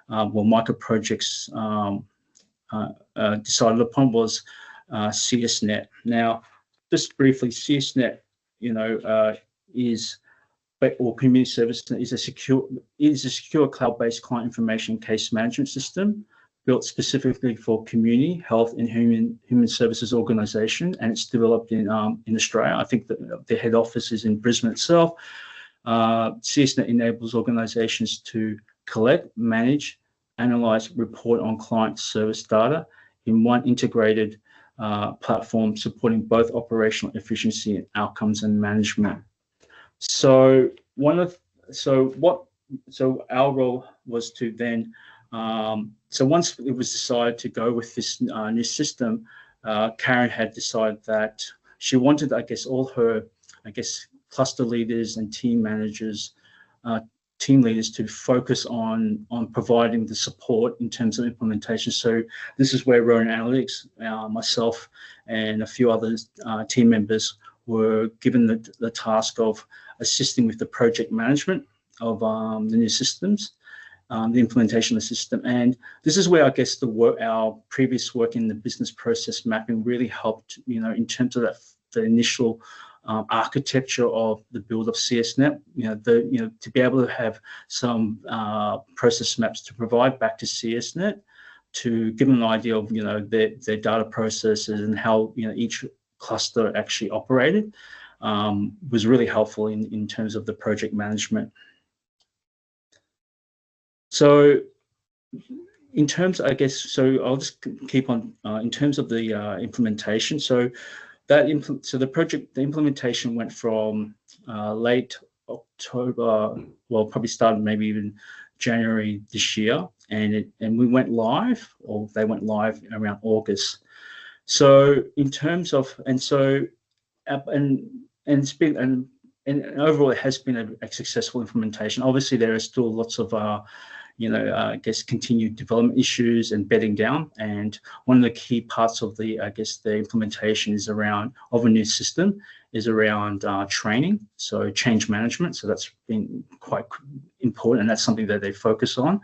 Micah Projects decided upon was CSNet. Now, just briefly, CSNet, or community service is a secure cloud-based client information case management system built specifically for community, health, and human services organisation, and it's developed in Australia. I think that the head office is in Brisbane itself. CSNet enables organisations to collect, manage, analyse, report on client service data in one integrated platform, supporting both operational efficiency and outcomes and management. So our role was to then, so once it was decided to go with this new system, Karen had decided that she wanted, I guess, all her, cluster leaders and team managers, team leaders to focus on providing the support in terms of implementation. So this is where Ronan Analytics, myself, and a few other team members were given the task of assisting with the project management of the new systems, the implementation of the system. And this is where I guess our previous work in the business process mapping really helped, in terms of the initial architecture of the build of CSNet, to be able to have some process maps to provide back to CSNet to give them an idea of, their data processes and how, each cluster actually operated, was really helpful in terms of the project management. So in terms, I guess, so I'll just keep on, in terms of the implementation. So the implementation went from late October, well, probably started maybe even January this year, and we went live, or they went live around August. So in terms of, it's been, and overall it has been a successful implementation. Obviously, there are still lots of I guess, continued development issues and bedding down. And one of the key parts of the implementation is around of a new system is around training, so change management. So that's been quite important, and that's something that they focus on.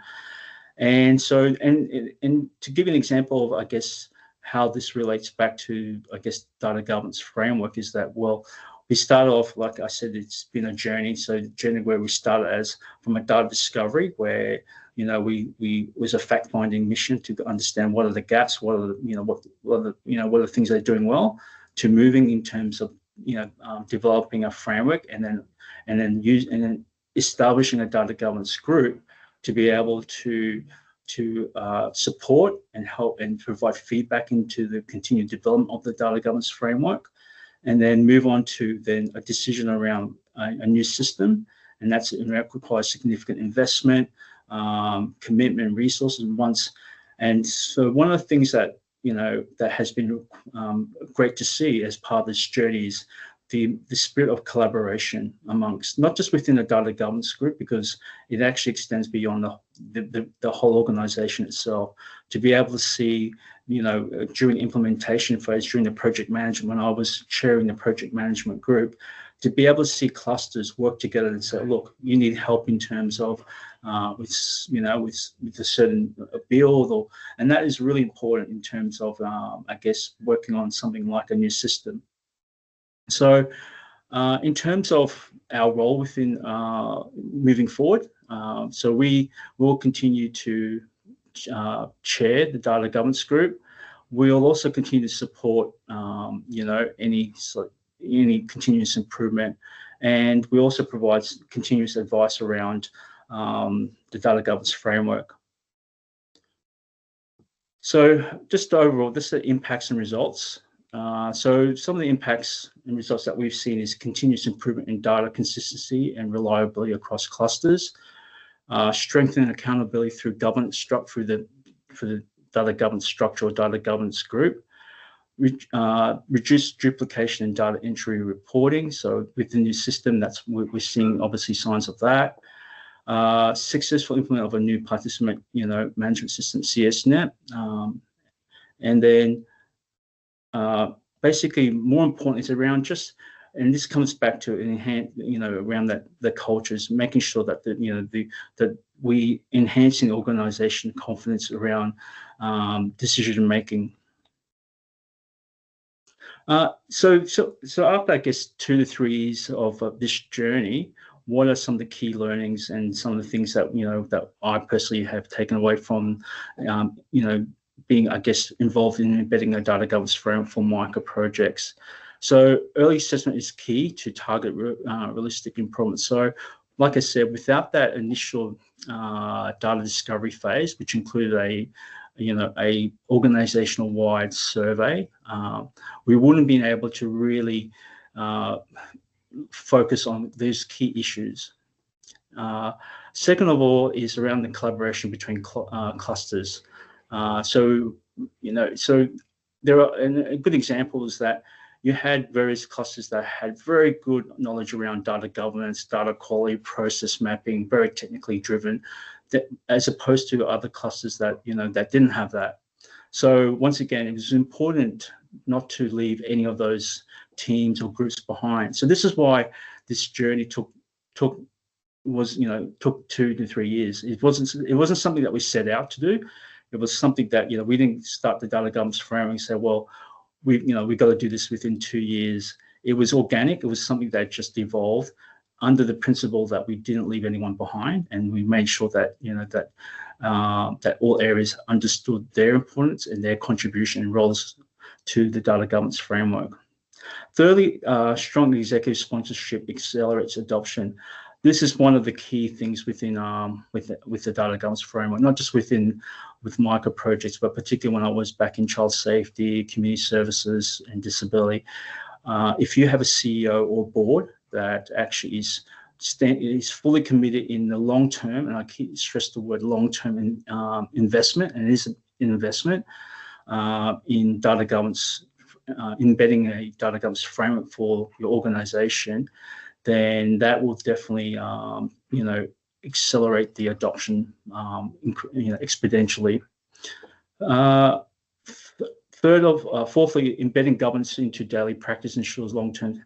And so, and to give you an example of, I guess, how this relates back to, I guess, data governance framework is that, well, we started off, like I said, it's been a journey. So the journey where we started as from a data discovery, where we was a fact-finding mission to understand what are the gaps, what are the things they're doing well, to moving in terms of developing a framework, and then establishing a data governance group to be able to support and help and provide feedback into the continued development of the data governance framework. And then move on to then a decision around a new system, and that requires significant investment, commitment, resources. And so one of the things that that has been great to see as part of this journey is the spirit of collaboration amongst, not just within the data governance group, because it actually extends beyond the whole organization itself, to be able to see, during implementation phase, during the project management, when I was chairing the project management group, to be able to see clusters work together and say, look, you need help in terms of with a certain build, and that is really important in terms of, I guess, working on something like a new system. So in terms of our role within moving forward, so we will continue to chair the data governance group. We'll also continue to support any continuous improvement, and we also provide continuous advice around the data governance framework. So just overall, this is the impacts and results. So some of the impacts and results that we've seen is continuous improvement in data consistency and reliability across clusters, strengthening accountability through governance structure for the data governance structure or data governance group, reduce duplication in data entry reporting. So with the new system, we're seeing obviously signs of that. Successful implement of a new participant management system, CSNet, and then basically more important is around just, and this comes back to enhance, around the cultures, making sure that that we enhancing organization confidence around decision making. So after, I guess, 2 to 3 years of this journey, what are some of the key learnings and some of the things that that I personally have taken away from being, I guess, involved in embedding a data governance framework for Micah Projects? So early assessment is key to target realistic improvement. So like I said, without that initial data discovery phase, which included a organizational wide survey, we wouldn't have been able to really focus on these key issues. Second of all is around the collaboration between clusters. So there are, and a good example is that you had various clusters that had very good knowledge around data governance, data quality, process mapping, very technically driven, as opposed to other clusters that that didn't have that. So once again, it was important not to leave any of those teams or groups behind. So this is why this journey took 2 to 3 years. It wasn't something that we set out to do. It was something that we didn't start the data governance framework and say, well, we got to do this within 2 years. It was organic. It was something that just evolved under the principle that we didn't leave anyone behind, and we made sure that that all areas understood their importance and their contribution and roles to the data governance framework. Thirdly, strong executive sponsorship accelerates adoption. This is one of the key things within with the data governance framework, not just with Micah Projects, but particularly when I was back in child safety, community services, and disability. If you have a CEO or board that actually is fully committed in the long term, and I keep stress the word long term investment, and it is an investment in data governance, embedding a data governance framework for your organization, then that will definitely accelerate the adoption exponentially. Fourthly, embedding governance into daily practice ensures long-term.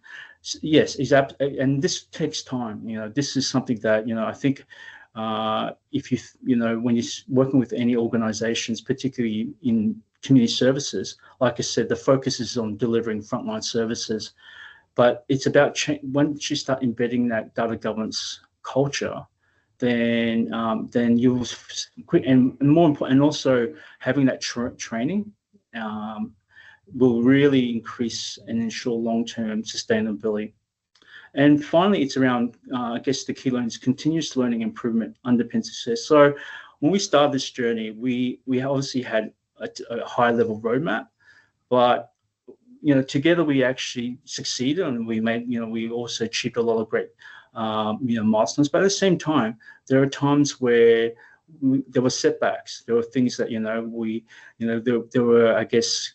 Yes, and this takes time. This is something that I think if when you're working with any organizations, particularly in community services, like I said, the focus is on delivering frontline services, but it's about once you start embedding that data governance culture, then you'll and more important, and also having that training will really increase and ensure long-term sustainability. And finally, it's around, I guess the key learning is continuous learning improvement underpins success. So when we started this journey, we obviously had a high-level roadmap, but together we actually succeeded, and we made, we also achieved a lot of great, milestones. But at the same time, there are times where there were setbacks. There were things that there were, I guess,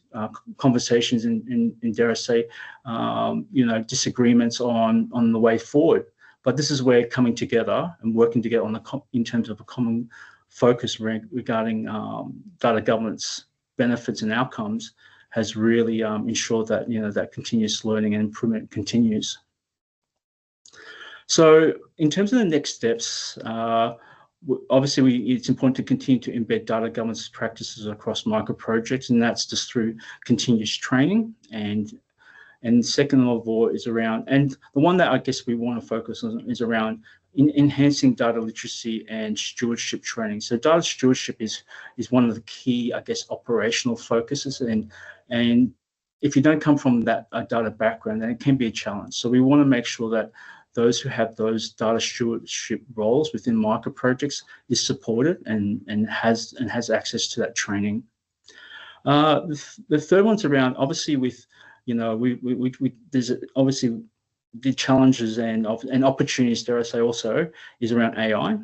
conversations and dare I say, disagreements on the way forward. But this is where coming together and working together in terms of a common focus regarding data governance benefits and outcomes has really ensured that that continuous learning and improvement continues. So in terms of the next steps, obviously it's important to continue to embed data governance practices across Micah Projects, and that's just through continuous training. And second of all is around, and the one that I guess we want to focus on is around enhancing data literacy and stewardship training. So data stewardship is one of the key, I guess, operational focuses, and if you don't come from that data background, then it can be a challenge. So we want to make sure that those who have those data stewardship roles within Micah Projects is supported and has access to that training. The third one's around, obviously, with, there's obviously the challenges and opportunities, dare I say, also is around AI.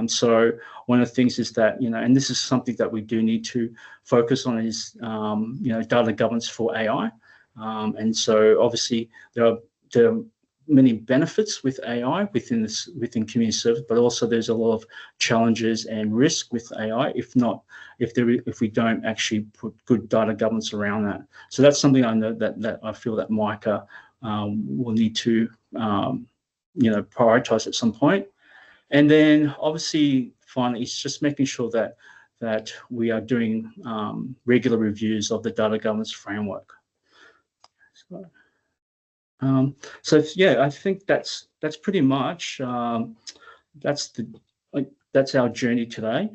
So one of the things is that, and this is something that we do need to focus on is, data governance for AI. And so obviously there are many benefits with AI within community service, but also there's a lot of challenges and risk with AI if we don't actually put good data governance around that. So that's something I know that I feel that Micah will need to prioritize at some point. And then obviously finally it's just making sure that we are doing regular reviews of the data governance framework. So yeah, I think that's pretty much that's our journey today.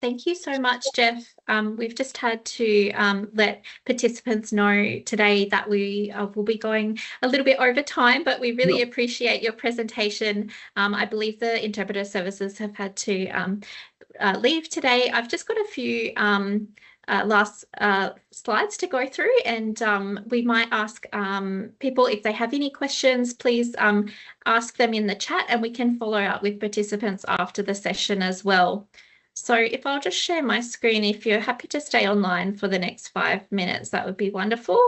Thank you so much, Jeff. We've just had to let participants know today that we will be going a little bit over time, but we really appreciate your presentation. I believe the interpreter services have had to leave today. I've just got a few last slides to go through, and we might ask people if they have any questions, please ask them in the chat, and we can follow up with participants after the session as well. So if I'll just share my screen, if you're happy to stay online for the next 5 minutes, that would be wonderful.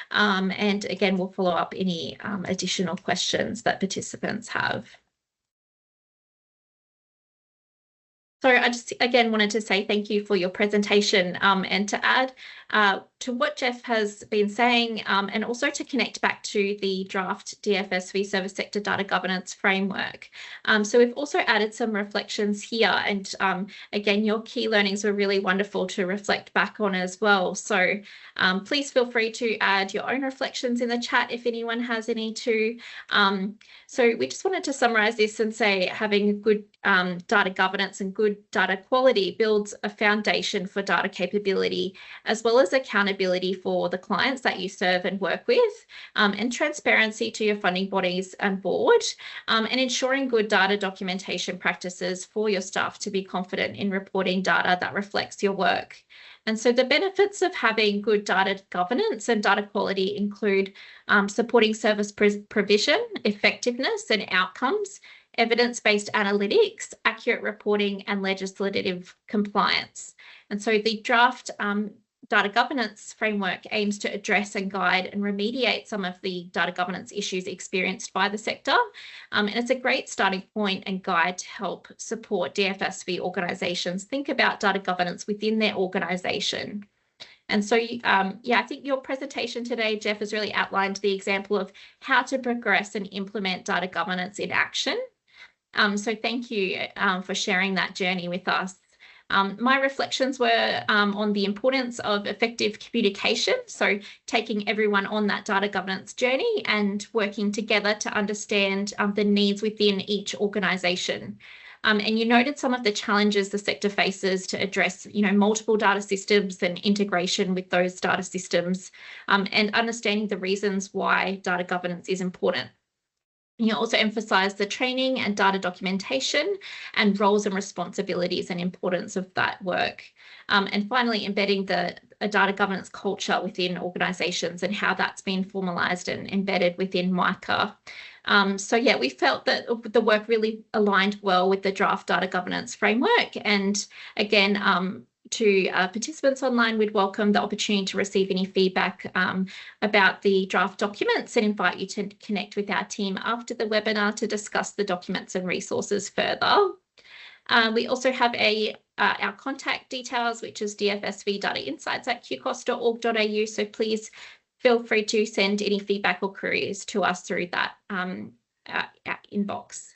And again, we'll follow up any additional questions that participants have. So I just, again, wanted to say thank you for your presentation, and to add to what Jeff has been saying, and also to connect back to the draft DFSV Service Sector Data Governance Framework. So we've also added some reflections here, and again, your key learnings were really wonderful to reflect back on as well. So please feel free to add your own reflections in the chat if anyone has any too. So we just wanted to summarize this and say having good data governance and good data quality builds a foundation for data capability, as well as accountability for the clients that you serve and work with, and transparency to your funding bodies and board, and ensuring good data documentation practices for your staff to be confident in reporting data that reflects your work. And so the benefits of having good data governance and data quality include supporting service provision, effectiveness and outcomes, evidence-based analytics, accurate reporting, and legislative compliance. And so the draft data governance framework aims to address and guide and remediate some of the data governance issues experienced by the sector. And it's a great starting point and guide to help support DFSV organisations think about data governance within their organisation. And so, yeah, I think your presentation today, Jeff, has really outlined the example of how to progress and implement data governance in action. So thank you for sharing that journey with us. My reflections were on the importance of effective communication, so taking everyone on that data governance journey and working together to understand the needs within each organisation. And you noted some of the challenges the sector faces to address, multiple data systems and integration with those data systems, and understanding the reasons why data governance is important. You also emphasise the training and data documentation and roles and responsibilities and importance of that work. And finally, embedding a data governance culture within organisations and how that's been formalised and embedded within Micah. So yeah, we felt that the work really aligned well with the draft data governance framework. And again, to participants online, we'd welcome the opportunity to receive any feedback about the draft documents and invite you to connect with our team after the webinar to discuss the documents and resources further. We also have our contact details, which is dfsv.insights@qcoss.org.au. So please feel free to send any feedback or queries to us through that inbox.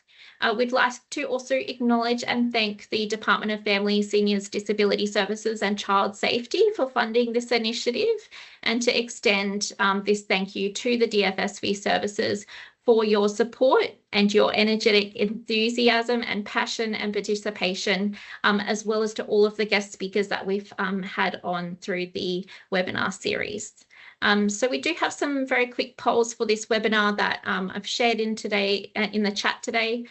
We'd like to also acknowledge and thank the Department of Family, Seniors, Disability Services and Child Safety for funding this initiative, and to extend this thank you to the DFSV services for your support and your energetic enthusiasm and passion and participation, as well as to all of the guest speakers that we've had on through the webinar series. So we do have some very quick polls for this webinar that I've shared in the chat today.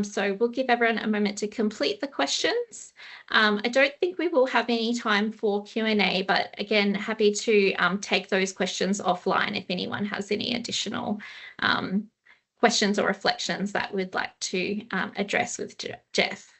So we'll give everyone a moment to complete the questions. I don't think we will have any time for Q&A, but again, happy to take those questions offline if anyone has any additional questions or reflections that we'd like to address with Jeff.